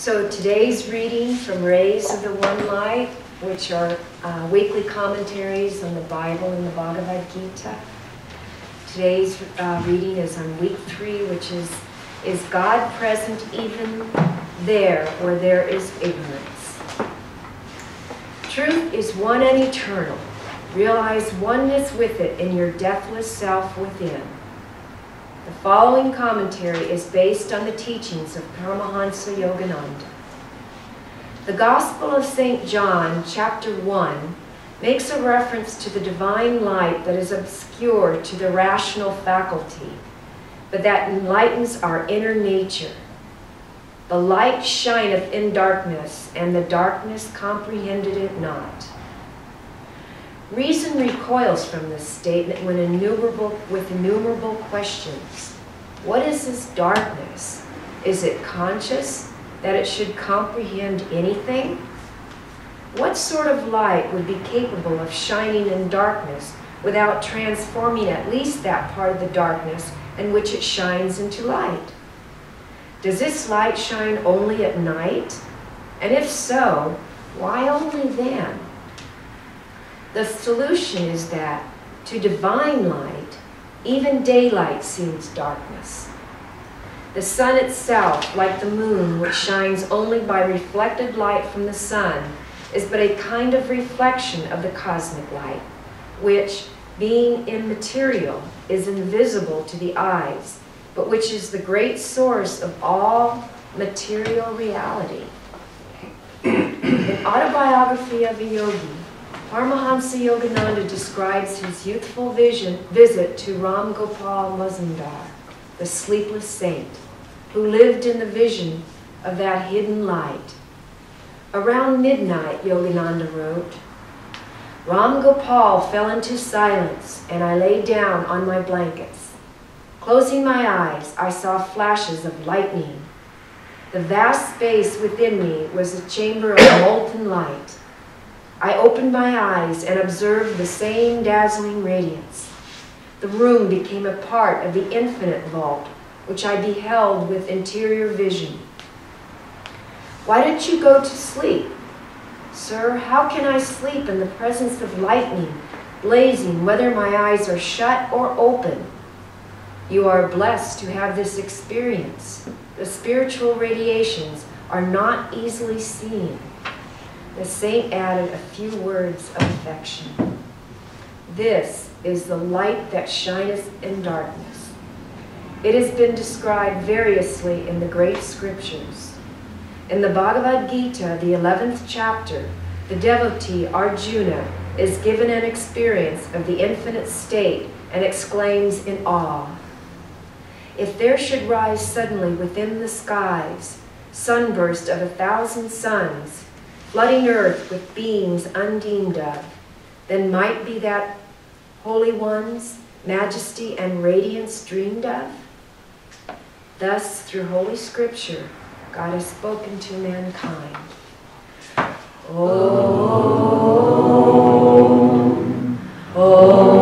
So today's reading from Rays of the One Light, which are weekly commentaries on the Bible and the Bhagavad Gita. Today's reading is on week 3, which is God present even there where there is ignorance? Truth is one and eternal. Realize oneness with it in your deathless self within. The following commentary is based on the teachings of Paramahansa Yogananda. The Gospel of St. John, chapter 1, makes a reference to the divine light that is obscure to the rational faculty, but that enlightens our inner nature. The light shineth in darkness, and the darkness comprehended it not. Reason recoils from this statement with innumerable questions. What is this darkness? Is it conscious that it should comprehend anything? What sort of light would be capable of shining in darkness without transforming at least that part of the darkness in which it shines into light? Does this light shine only at night? And if so, why only then? The solution is that to divine light, even daylight seems darkness. The sun itself, like the moon, which shines only by reflected light from the sun, is but a kind of reflection of the cosmic light, which, being immaterial, is invisible to the eyes, but which is the great source of all material reality. In Autobiography of a Yogi, Paramahansa Yogananda describes his youthful visit to Ram Gopal Mazumdar, the sleepless saint, who lived in the vision of that hidden light. Around midnight, Yogananda wrote, Ram Gopal fell into silence, and I lay down on my blankets. Closing my eyes, I saw flashes of lightning. The vast space within me was a chamber of molten light. I opened my eyes and observed the same dazzling radiance. The room became a part of the infinite vault, which I beheld with interior vision. Why didn't you go to sleep? Sir, how can I sleep in the presence of lightning, blazing, whether my eyes are shut or open? You are blessed to have this experience. The spiritual radiations are not easily seen. The saint added a few words of affection. This is the light that shineth in darkness. It has been described variously in the great scriptures. In the Bhagavad Gita, the 11th chapter, the devotee Arjuna is given an experience of the infinite state and exclaims in awe, if there should rise suddenly within the skies sunburst of 1,000 suns, flooding earth with beings undeemed of, then might be that Holy One's majesty and radiance dreamed of? Thus, through Holy Scripture, God has spoken to mankind. Om, Om, Om.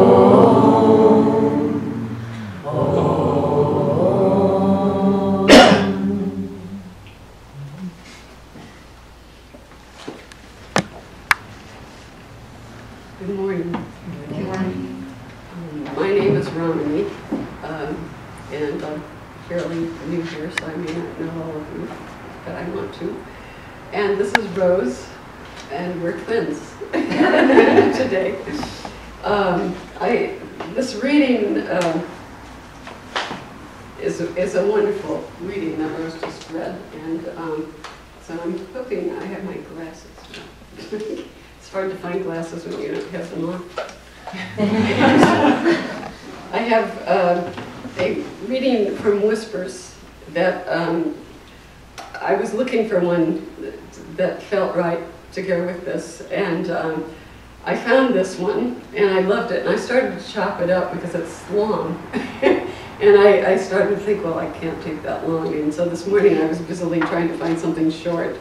Good morning. Good morning. My name is Ramani, and I'm fairly new here, so I may not know all of you, but I want to. And this is Rose, and we're twins today. This reading is a wonderful reading that Rose just read, and so I'm hoping I have my glasses. It's hard to find glasses when you don't have them on. I have a reading from Whispers that I was looking for one that felt right to go with this, and I found this one, and I loved it, and I started to chop it up because it's long. And I started to think, well, I can't take that long, and so this morning I was busily trying to find something short.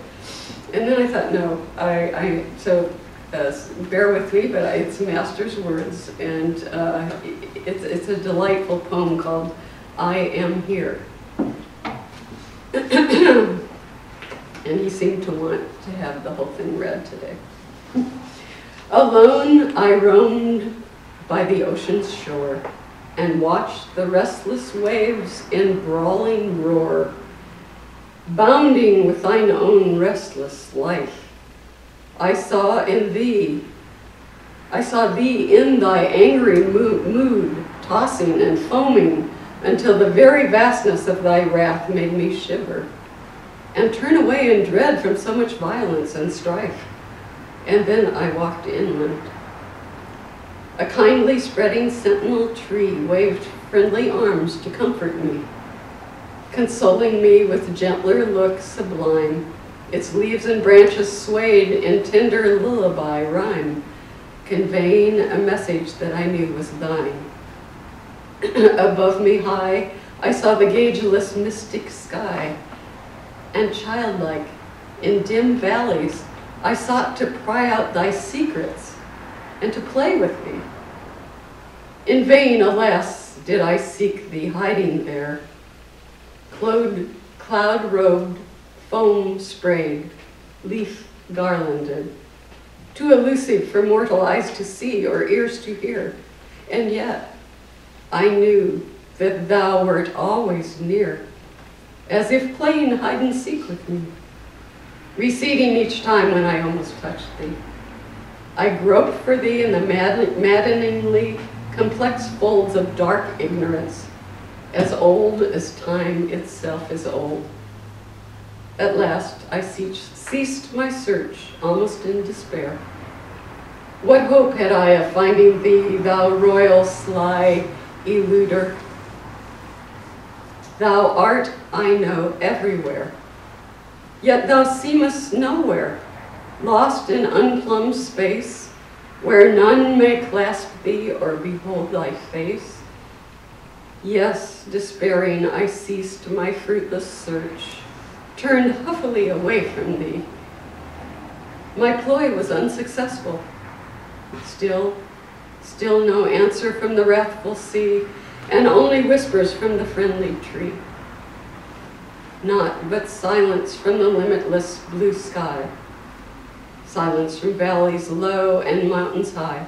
And then I thought, no, bear with me, but it's Master's words, and it's a delightful poem called I Am Here. and he seemed to want to have the whole thing read today. Alone I roamed by the ocean's shore and watched the restless waves in brawling roar, bounding with thine own restless life. I saw thee in thy angry mood, tossing and foaming until the very vastness of thy wrath made me shiver and turn away in dread from so much violence and strife. And then I walked inland. A kindly spreading sentinel tree waved friendly arms to comfort me, consoling me with gentler look sublime. Its leaves and branches swayed in tender lullaby rhyme, conveying a message that I knew was thine. Above me high, I saw the gaugeless mystic sky, and childlike, in dim valleys, I sought to pry out thy secrets and to play with thee. In vain, alas, did I seek thee hiding there, cloud-robed, foam-sprayed, leaf-garlanded, too elusive for mortal eyes to see or ears to hear. And yet, I knew that thou wert always near, as if playing hide and seek with me, receding each time when I almost touched thee. I groped for thee in the maddeningly complex folds of dark ignorance, as old as time itself is old. At last, I ceased my search, almost in despair. What hope had I of finding thee, thou royal sly eluder? Thou art, I know, everywhere, yet thou seemest nowhere, lost in unplumbed space, where none may clasp thee or behold thy face. Yes, despairing, I ceased my fruitless search, turned huffily away from thee. My ploy was unsuccessful. Still no answer from the wrathful sea, and only whispers from the friendly tree. Naught but silence from the limitless blue sky, silence from valleys low and mountains high.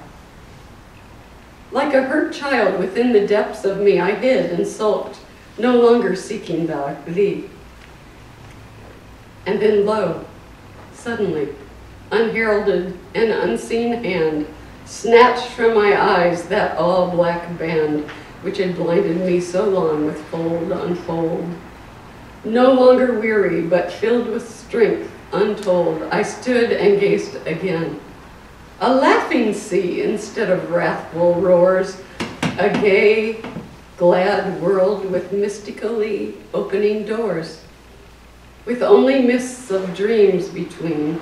Like a hurt child within the depths of me, I hid and sulked, no longer seeking thee. And then lo, suddenly, unheralded and unseen hand snatched from my eyes that all-black band which had blinded me so long with fold on fold. No longer weary, but filled with strength untold, I stood and gazed again. A laughing sea instead of wrathful roars, a gay, glad world with mystically opening doors, with only mists of dreams between.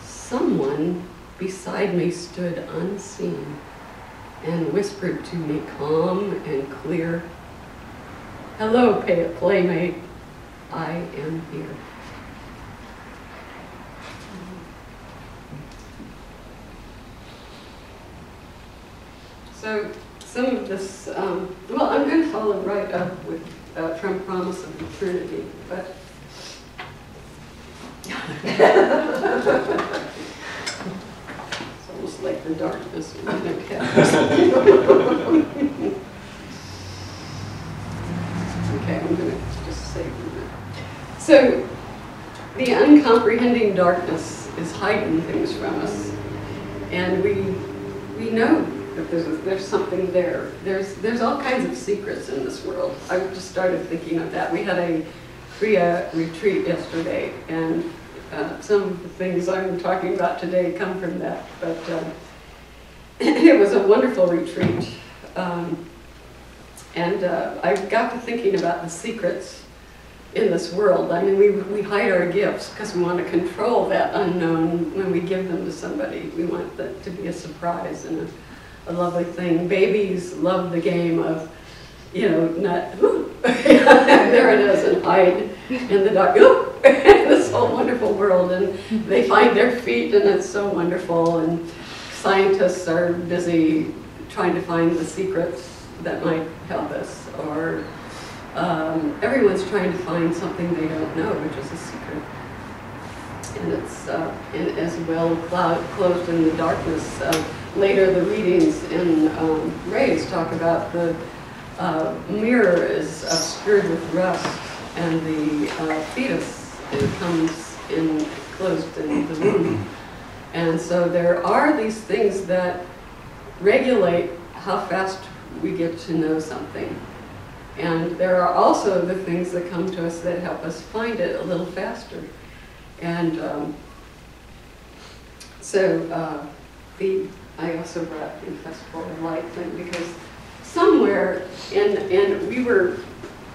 Someone beside me stood unseen and whispered to me calm and clear, "Hello, playmate, I am here." So some of this, well, I'm going to follow right up with from Promise of Eternity, but it's almost like the darkness in the cast. Okay, I'm going to just say that. So the uncomprehending darkness is hiding things from us, and we know that there's something there. There's all kinds of secrets in this world. I just started thinking of that. We had a Kriya retreat yesterday, and some of the things I'm talking about today come from that. But it was a wonderful retreat, and I got to thinking about the secrets in this world. I mean, we hide our gifts because we want to control that unknown when we give them to somebody. We want that to be a surprise and a lovely thing. Babies love the game of, not, there it is, and hide in the dark, this whole wonderful world, and they find their feet, and it's so wonderful, and scientists are busy trying to find the secrets that might help us, or everyone's trying to find something they don't know, which is a secret. and it's as well closed in the darkness. Later, the readings in Rays talk about the mirror is obscured with rust, and the fetus comes in closed in the womb. And so there are these things that regulate how fast we get to know something. And there are also the things that come to us that help us find it a little faster. And I also brought the Festival of Light thing because somewhere, and we were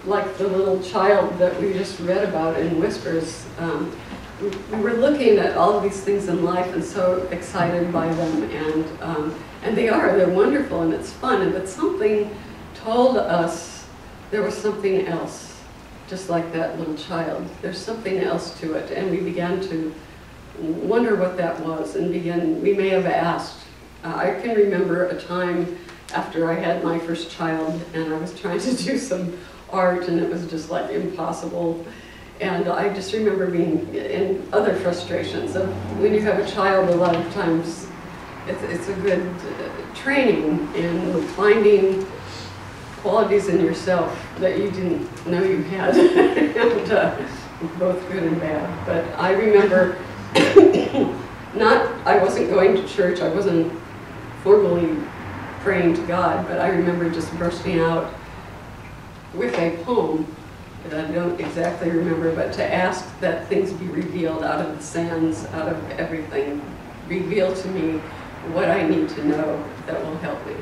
like the little child that we just read about in Whispers, we were looking at all of these things in life and so excited by them, and they're wonderful and it's fun, but something told us there was something else, just like that little child. There's something else to it, and we began to wonder what that was, and we may have asked. I can remember a time after I had my first child, and I was trying to do some art, and it was just like impossible. And I just remember being in other frustrations of when you have a child, a lot of times it's a good training in finding qualities in yourself that you didn't know you had, and both good and bad. But I remember I wasn't going to church, I wasn't formally praying to God, but I remember just bursting out with a poem that I don't exactly remember, but to ask that things be revealed out of the sands, out of everything. Reveal to me what I need to know that will help me.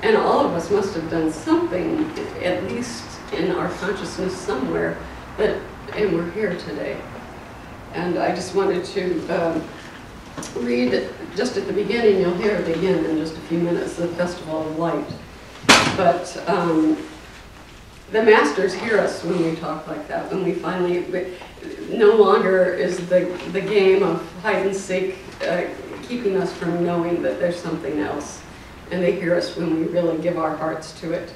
And all of us must have done something, at least in our consciousness somewhere, and we're here today. And I just wanted to read, just at the beginning, you'll hear it again in just a few minutes, the Festival of Light. But the masters hear us when we talk like that, when we finally, no longer is the game of hide and seek keeping us from knowing that there's something else. And they hear us when we really give our hearts to it,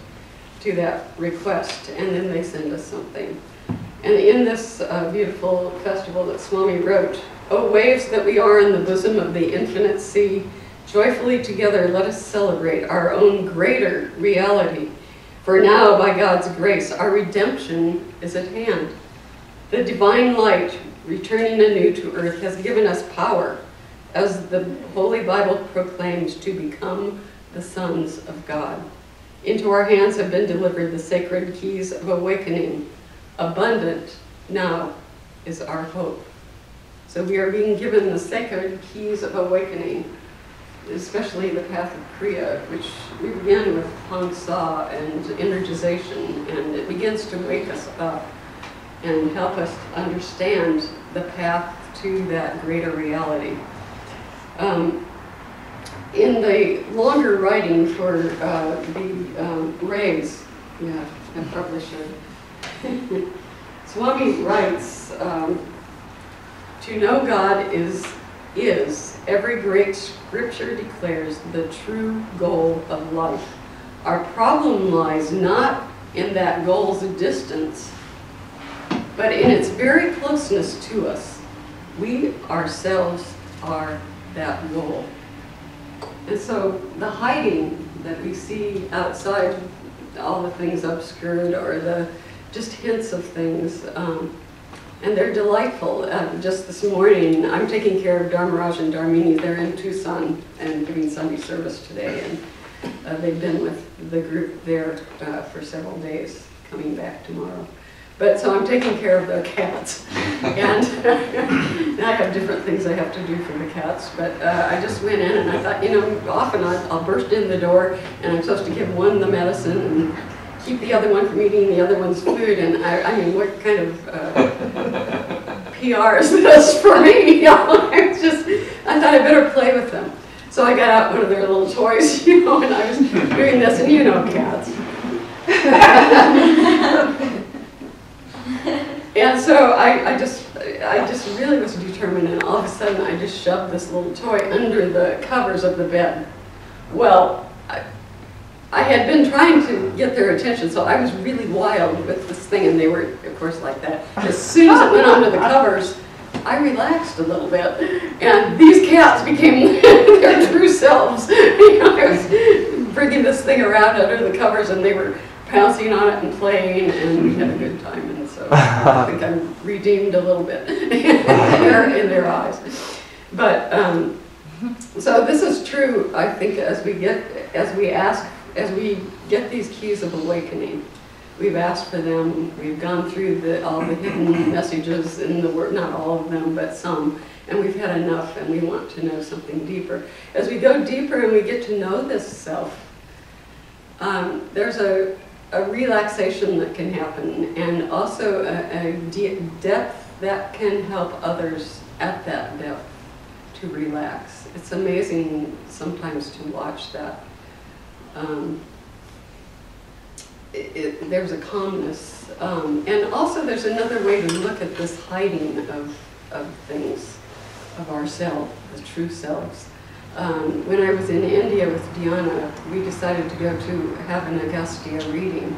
to that request, and then they send us something. And in this beautiful festival that Swami wrote, "O waves that we are in the bosom of the infinite sea, joyfully together let us celebrate our own greater reality. For now, by God's grace, our redemption is at hand. The divine light, returning anew to earth, has given us power, as the Holy Bible proclaims, to become the sons of God. Into our hands have been delivered the sacred keys of awakening. Abundant now is our hope." So we are being given the sacred keys of awakening, especially the path of Kriya, which we begin with Hong Sa and energization, and it begins to wake us up and help us understand the path to that greater reality. In the longer writing for the Rays, I probably should. Swami writes, "To know God is every great scripture declares the true goal of life. Our problem lies not in that goal's distance, but in its very closeness to us. We ourselves are that goal." And so the hiding that we see outside, all the things obscured or the just hints of things, and they're delightful. Just this morning, I'm taking care of Dharmaraj and Dharmini. They're in Tucson and doing Sunday service today, and they've been with the group there for several days, coming back tomorrow. But so I'm taking care of the cats, and I have different things I have to do for the cats. But I just went in and I thought, often I'll burst in the door and I'm supposed to give one the medicine and keep the other one from eating the other one's food. And I mean, what kind of PR is this for me? I thought I better play with them. So I got out one of their little toys, and I was doing this, and cats. And so I just really was determined, and all of a sudden I just shoved this little toy under the covers of the bed. Well, I had been trying to get their attention, so I was really wild with this thing, and they were, of course, like that. As soon as it went under the covers, I relaxed a little bit, and these cats became their true selves. You know, I was bringing this thing around under the covers, and they were pouncing on it and playing, and we had a good time. And so I think I'm redeemed a little bit in their eyes. But so this is true. I think as we get these keys of awakening. We've asked for them, we've gone through all the hidden messages in the Word, not all of them, but some, and we've had enough, and we want to know something deeper. As we go deeper and we get to know this self, there's a relaxation that can happen, and also a depth that can help others at that depth to relax. It's amazing sometimes to watch that. There's a calmness, and also there's another way to look at this hiding of things, of ourselves, the true selves. When I was in India with Dhyana, we decided to go to have an Agastya reading.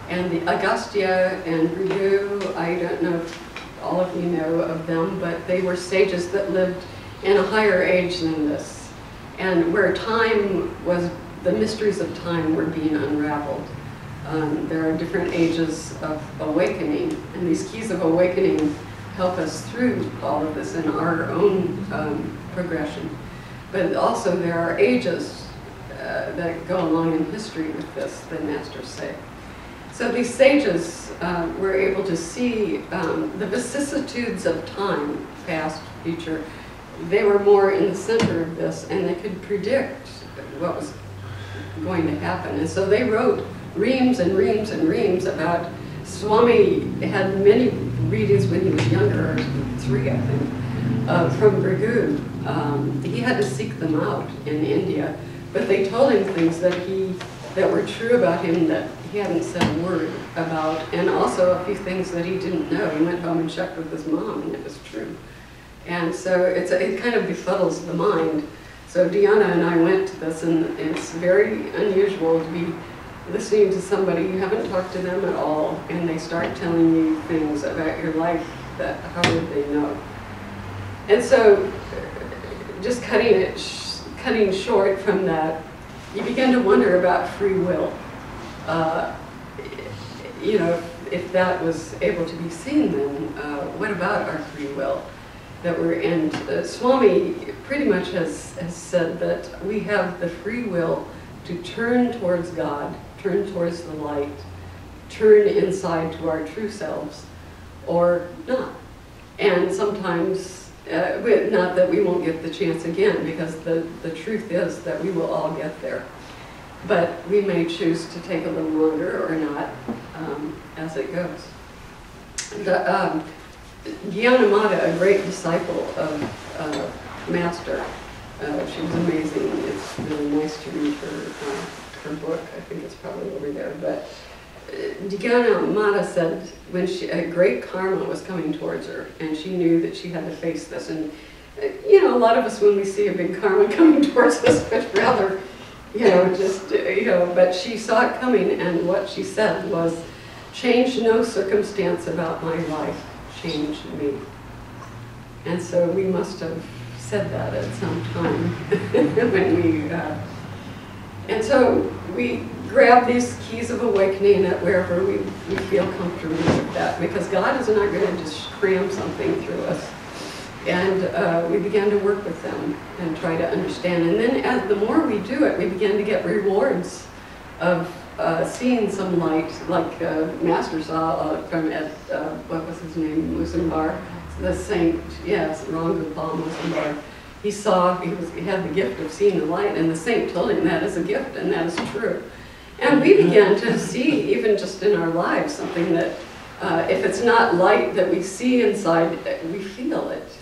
And the Agastya and Bhrigu, I don't know if all of you know of them, but they were sages that lived in a higher age than this, and where time was, the mysteries of time were being unraveled. There are different ages of awakening, and these keys of awakening help us through all of this in our own progression. But also there are ages that go along in history with this, the masters say. So these sages were able to see the vicissitudes of time, past, future. They were more in the center of this, and they could predict what was going to happen. And so they wrote reams and reams and reams about, Swami had many readings when he was younger, 3 I think, from Bhrigu. He had to seek them out in India, but they told him things that were true about him that he hadn't said a word about, and also a few things that he didn't know. He went home and checked with his mom, and it was true. And so it kind of befuddles the mind. So Dhyana and I went to this, and it's very unusual to be listening to somebody, you haven't talked to them at all, and they start telling you things about your life that how would they know? And so just cutting short from that, you begin to wonder about free will. You know, if that was able to be seen, then what about our free will? That we're in. Swami pretty much has said that we have the free will to turn towards God, turn towards the light, turn inside to our true selves, or not. And sometimes, not that we won't get the chance again, because the truth is that we will all get there. But we may choose to take a little longer or not, as it goes. Gyanamata, a great disciple of Master, she was amazing. It's really nice to read her book. I think it's probably over there. But Gyanamata said when a great karma was coming towards her, and she knew that she had to face this. And you know, a lot of us, when we see a big karma coming towards us, would rather, you know, just, you know, but she saw it coming, and what she said was, change no circumstance about my life, change me. And so we must have said that at some time when we, and so we grab these keys of awakening at wherever we feel comfortable with that, because God is not going to just cram something through us. And we began to work with them and try to understand. And then as the more we do it, we begin to get rewards of seeing some light, like Master saw from what was his name, Musambar, the saint, yes, Rangapal Musambar. He saw, he had the gift of seeing the light, and the saint told him that is a gift, and that is true. And we began to see, even just in our lives, something that, if it's not light that we see inside, we feel it.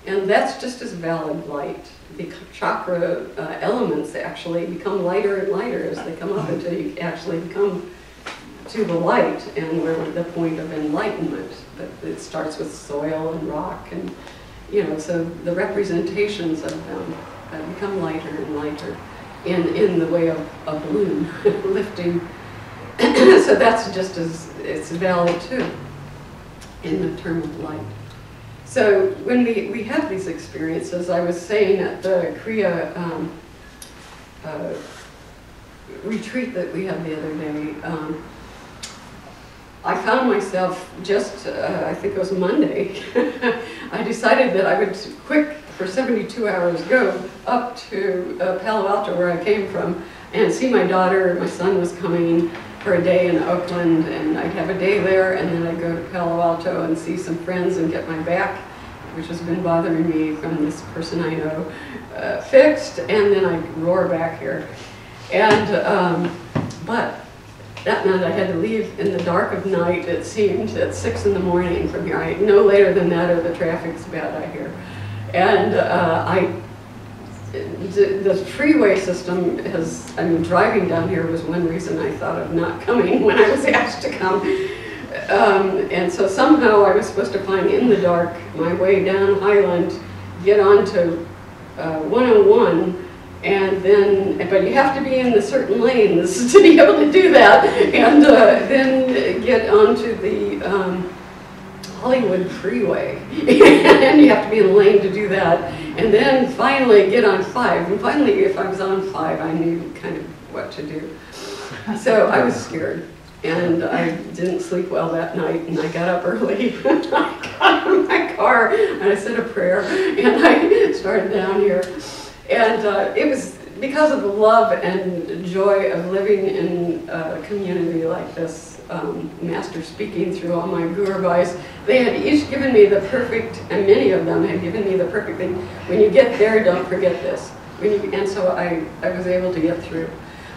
And that's just as valid light. The chakra elements actually become lighter and lighter as they come up until you actually come to the light, and we're the point of enlightenment. But it starts with soil and rock, and you know, so the representations of them become lighter and lighter in the way of a balloon lifting. So that's just as, it's valid too in the term of light. So when we have these experiences, I was saying at the Kriya retreat that we had the other day, I found myself just, I think it was Monday, I decided that I would quick, for 72 hours, go up to Palo Alto, where I came from, and see my daughter. My son was coming for a day in Oakland, and I'd have a day there, and then I'd go to Palo Alto and see some friends and get my back, which has been bothering me from this person I know, fixed, and then I'd roar back here. And, but that meant I had to leave in the dark of night, it seemed, at 6 in the morning from here. No later than that, or the traffic's bad, I hear. And the freeway system has, I mean, driving down here was one reason I thought of not coming when I was asked to come. And so somehow I was supposed to find in the dark my way down Highland, get onto 101, and then, but you have to be in the certain lanes to be able to do that, and then get onto the Hollywood Freeway, and you have to be in the lane to do that, and then finally get on 5, and finally if I was on 5 I knew kind of what to do. So I was scared, and I didn't sleep well that night, and I got up early, I got out of my car, and I said a prayer, and I started down here. And it was because of the love and joy of living in a community like this, Master speaking through all my gurubhais. They had each given me the perfect, and many of them had given me the perfect thing. When you get there, don't forget this. And so I was able to get through.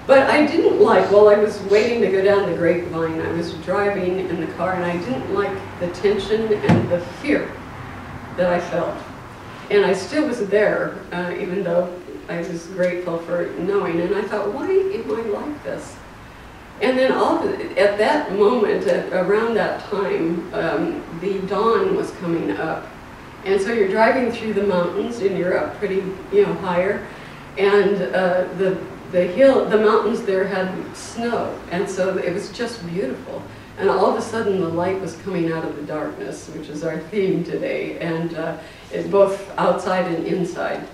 But I didn't like, while I was waiting to go down the Grapevine, I was driving in the car, and I didn't like the tension and the fear that I felt. And I still was there, even though I was grateful for knowing. And I thought, why am I like this? And then at that moment, around that time, the dawn was coming up. And so you're driving through the mountains, and you're up pretty, higher. And the mountains there had snow. And so it was just beautiful. And all of a sudden, the light was coming out of the darkness, which is our theme today, and both outside and inside.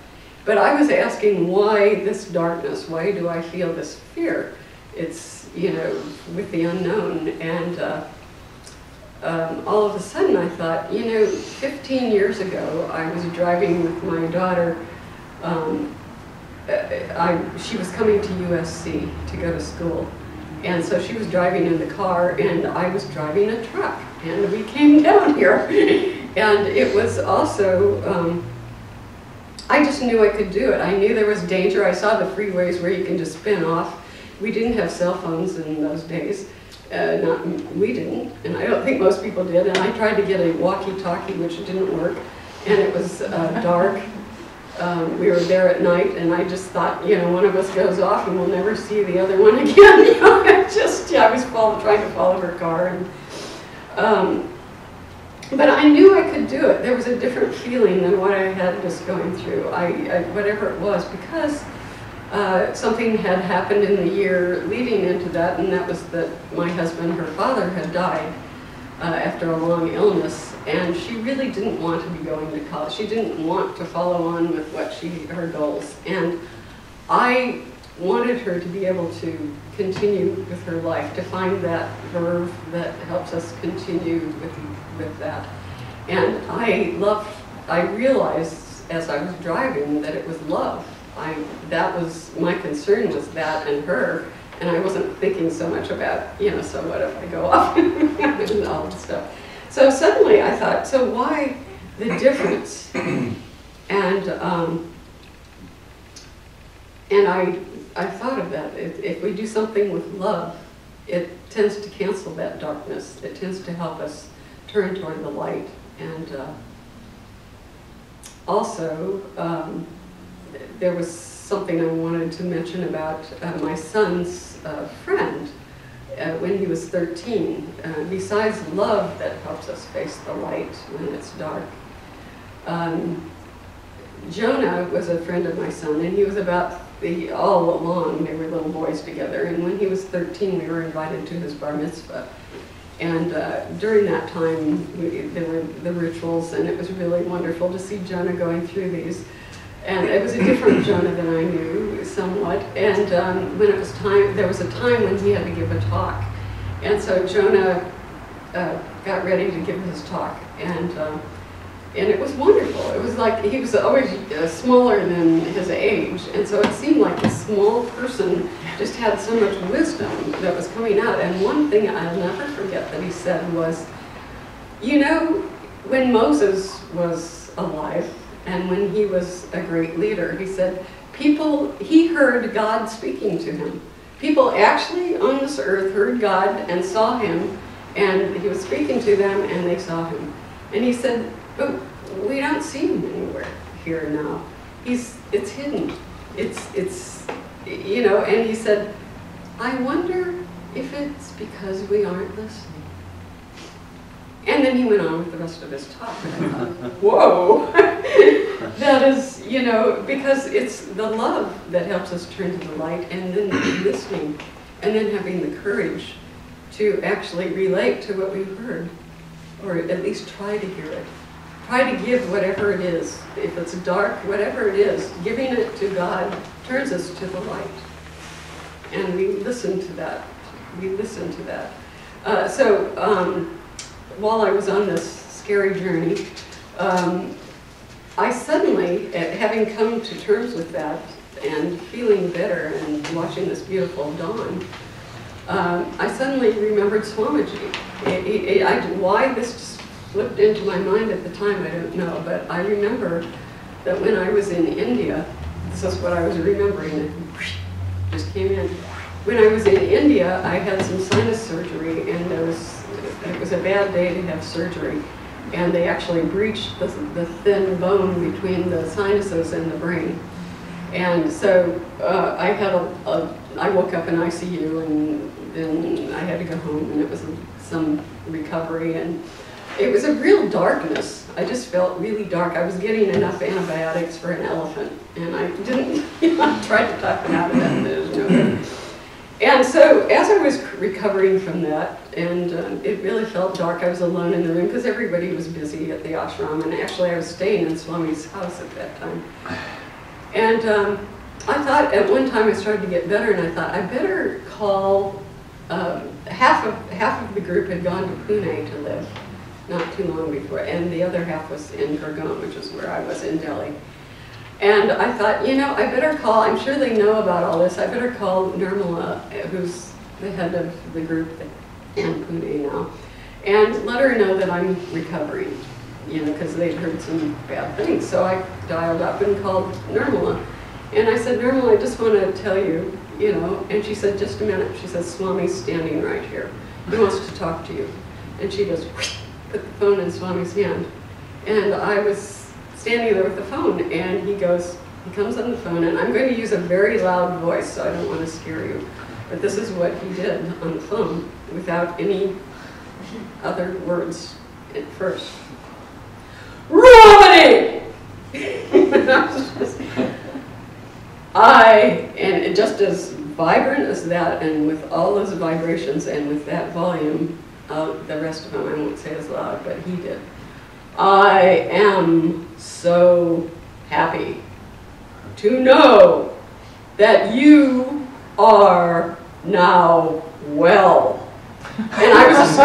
But I was asking, why this darkness? Why do I feel this fear? It's, with the unknown. And all of a sudden, I thought, 15 years ago, I was driving with my daughter. She was coming to USC to go to school. And so she was driving in the car, and I was driving a truck, and we came down here. And it was also, I just knew I could do it. I knew there was danger. I saw the freeways where you can just spin off. We didn't have cell phones in those days. We didn't, and I don't think most people did. And I tried to get a walkie-talkie, which didn't work, and it was dark. We were there at night, and I just thought, one of us goes off and we'll never see the other one again. I was trying to follow her car. And, but I knew I could do it. There was a different feeling than what I had just going through, whatever it was, because something had happened in the year leading into that, and that was that my husband, her father, had died after a long illness, and she really didn't want to be going to college. She didn't want to follow on with her goals. And I wanted her to be able to continue with her life, to find that verve that helps us continue with that. And I realized as I was driving that it was love. That was my concern, was that and her. And I wasn't thinking so much about, so what if I go off and all that stuff. So suddenly I thought, so why the difference? And I thought of that. If we do something with love, it tends to cancel that darkness. It tends to help us turn toward the light. And also, there was something I wanted to mention about my son's friend when he was 13. Besides love that helps us face the light when it's dark, Jonah was a friend of my son, and he was all along, they were little boys together, and when he was 13 we were invited to his bar mitzvah. And during that time, there were the rituals, and it was really wonderful to see Jonah going through these. And it was a different Jonah than I knew, somewhat. And when it was time, there was a time when he had to give a talk. And so Jonah got ready to give his talk. And it was wonderful. It was like he was always smaller than his age. And so it seemed like this small person just had so much wisdom that was coming out. And one thing I'll never forget that he said was, you know, when Moses was alive and when he was a great leader, he said, he heard God speaking to him. People actually on this earth heard God and saw him, and he was speaking to them and they saw him. And he said, but we don't see him anywhere here now. It's hidden. It's you know, and he said, I wonder if it's because we aren't listening. And then he went on with the rest of his talk. And I thought, whoa, that is, you know, because it's the love that helps us turn to the light, and then listening, and then having the courage to actually relate to what we've heard, or at least try to hear it. Try to give whatever it is. If it's dark, whatever it is, giving it to God turns us to the light. And we listen to that. We listen to that. While I was on this scary journey, I suddenly, having come to terms with that and feeling better and watching this beautiful dawn, I suddenly remembered Swamiji. Why this just flipped into my mind at the time, I don't know, but I remember that when I was in India, this is what I was remembering, it just came in. When I was in India, I had some sinus surgery, and it was a bad day to have surgery, and they actually breached the thin bone between the sinuses and the brain. And so I woke up in ICU, and then I had to go home, and it was some recovery, and it was a real darkness. I just felt really dark. I was getting enough antibiotics for an elephant, and I didn't, I tried to talk them out of that, but it was no good. And so as I was recovering from that, and it really felt dark, I was alone in the room because everybody was busy at the ashram, and actually I was staying in Swami's house at that time. And I thought at one time I started to get better, and I thought I better call, half of the group had gone to Pune to live not too long before, and the other half was in Gurgaon, which is where I was in Delhi. And I thought, you know, I better call, I'm sure they know about all this, I better call Nirmala, who's the head of the group in Pune now, and let her know that I'm recovering, you know, because they'd heard some bad things. So I dialed up and called Nirmala, and I said, Nirmala, I just want to tell you, you know, and she said, just a minute. She said, Swami's standing right here. He wants to talk to you. And she goes, put the phone in Swami's hand. And I was standing there with the phone, and he comes on the phone, and I'm going to use a very loud voice, so I don't want to scare you. But this is what he did on the phone, without any other words at first. Romani! And just as vibrant as that, and with all those vibrations, and with that volume, the rest of them I won't say as loud, but he did. I am so happy to know that you are now well. And I was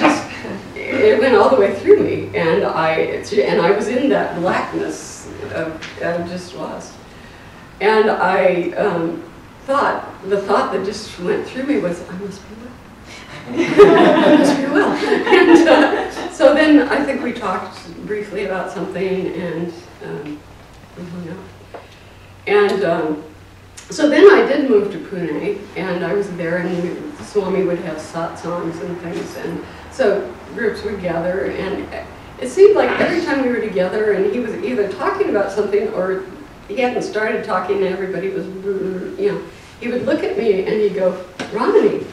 just, it went all the way through me, and I was in that blackness of just lost. And I the thought that just went through me was, I must be well. I must be well. And so then I think we talked briefly about something, and we hung out. And so then I did move to Pune, and I was there, and Swami would have satsangs and things, and so groups would gather, and it seemed like every time we were together, and he was either talking about something, or he hadn't started talking, and everybody was, you know, he would look at me and he'd go, Ramani,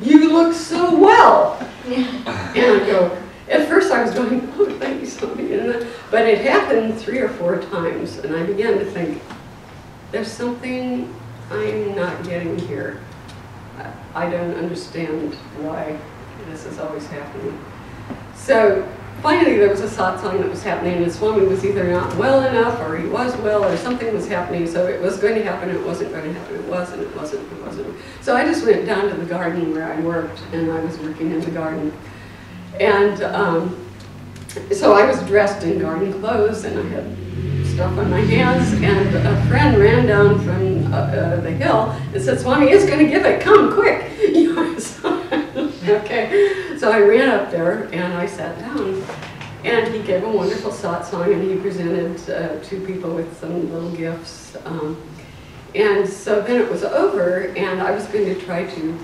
you look so well. Yeah. And I'd go, at first I was going, oh, thank you, Swami. But it happened 3 or 4 times, and I began to think, there's something I'm not getting here. I don't understand why this is always happening. So finally there was a satsang that was happening, and Swami was either not well enough, or he was well, or something was happening, so it was going to happen, it wasn't going to happen, it wasn't, it wasn't, it wasn't. So I just went down to the garden where I worked, and I was working in the garden. And so I was dressed in garden clothes, and I had stuff on my hands, and a friend ran down from the hill and said, "Swami is going to give it, come quick." You know, so, okay, so I ran up there and I sat down, and he gave a wonderful satsang, and he presented two people with some little gifts, and so then it was over, and I was going to try to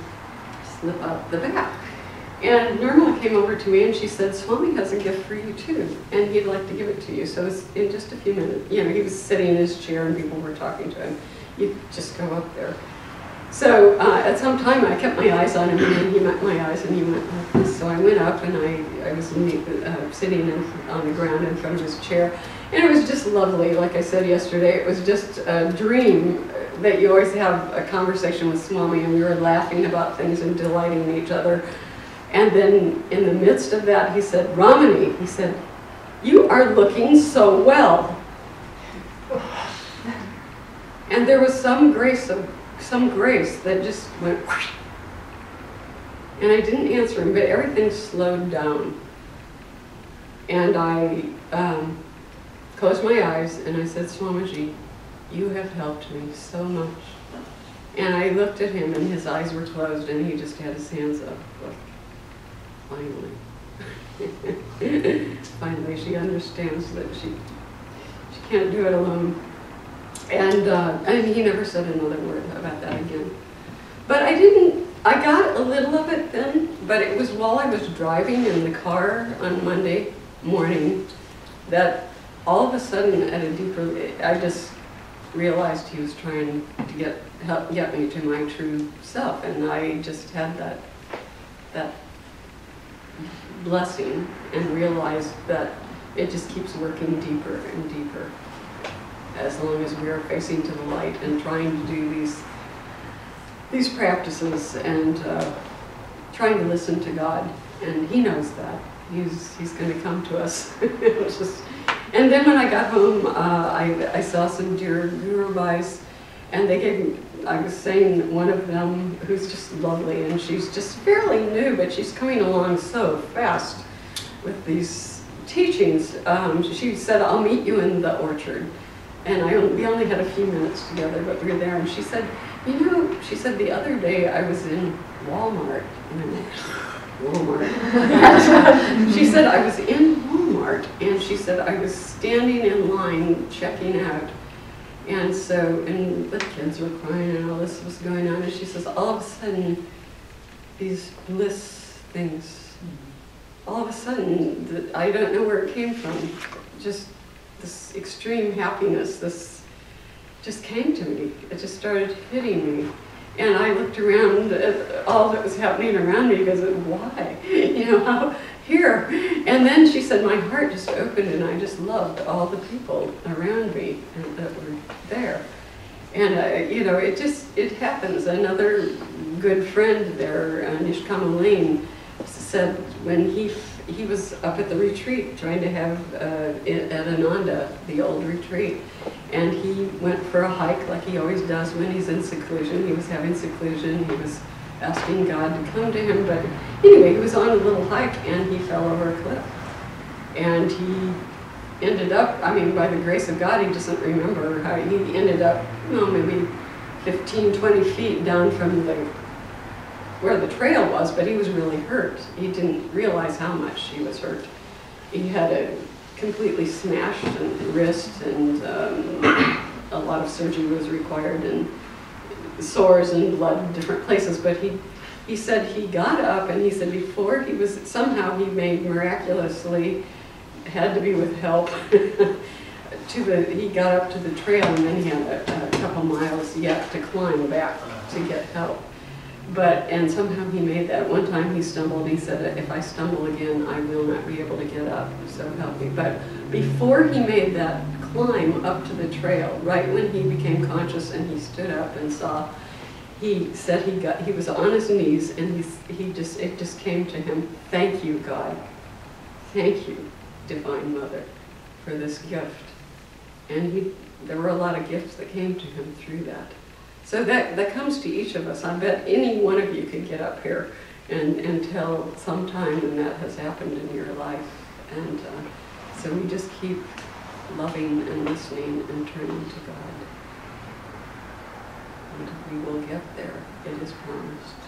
slip out the back. And Nirmala came over to me and she said, "Swami has a gift for you too, and he'd like to give it to you." So it's in just a few minutes, you know, he was sitting in his chair and people were talking to him. You just go up there. So at some time I kept my eyes on him, and then he met my eyes and he went like this. So I went up and I was sitting on the ground in front of his chair. And it was just lovely. Like I said yesterday, it was just a dream that you always have a conversation with Swami, and we were laughing about things and delighting in each other. And then in the midst of that, he said, "Ramani," he said, "you are looking so well." And there was some grace that just went whoosh. And I didn't answer him, but everything slowed down. And I closed my eyes and I said, "Swamiji, you have helped me so much." And I looked at him and his eyes were closed and he just had his hands up. Like, finally she understands that she can't do it alone. And he never said another word about that again. But I got a little of it then, but it was while I was driving in the car on Monday morning that all of a sudden at a deeper, I just realized he was trying to get me to my true self, and I just had that blessing and realized that it just keeps working deeper and deeper as long as we are facing to the light and trying to do these practices and trying to listen to God. And he knows that. He's going to come to us. And then when I got home, I saw some dear Guru Bhais, and they gave me, I was saying one of them who's just lovely, and she's just fairly new, but she's coming along so fast with these teachings. She said, "I'll meet you in the orchard." And we only had a few minutes together, but we were there, and she said, "You know," she said, "the other day I was in Walmart." And Walmart. She said, "I was in Walmart," and she said, "I was standing in line checking out. And the kids were crying and all this was going on, and she says, all of a sudden, these bliss things, all of a sudden, I don't know where it came from, just this extreme happiness, this just came to me. It just started hitting me. And I looked around at all that was happening around me because why? You know, how here? And then she said, my heart just opened and I just loved all the people around me and that were there. And, you know, it happens. Another good friend there, Nishkama Lane, said when he was up at the retreat trying to have, at Ananda, the old retreat, and he went for a hike like he always does when he's in seclusion. He was having seclusion, he was asking God to come to him, but anyway, he was on a little hike and he fell over a cliff. And he ended up, I mean, by the grace of God, he doesn't remember how he ended up, maybe 15, 20 feet down from where the trail was, but he was really hurt. He didn't realize how much he was hurt. He had a completely smashed wrist, and a lot of surgery was required, and sores and blood in different places. But he said he got up, and he said before somehow he made miraculously, had to be with help, he got up to the trail, and then he had a couple miles yet to climb back to get help. And somehow he made that. One time he stumbled, he said, if I stumble again, I will not be able to get up, so help me. But before he made that climb up to the trail, right when he became conscious and he stood up and saw, he said he was on his knees, and it just came to him, thank you, God. Thank you, Divine Mother, for this gift. And there were a lot of gifts that came to him through that. So that comes to each of us. I bet any one of you could get up here and tell sometime when that has happened in your life. And so we just keep loving and listening and turning to God. And we will get there. It is promised.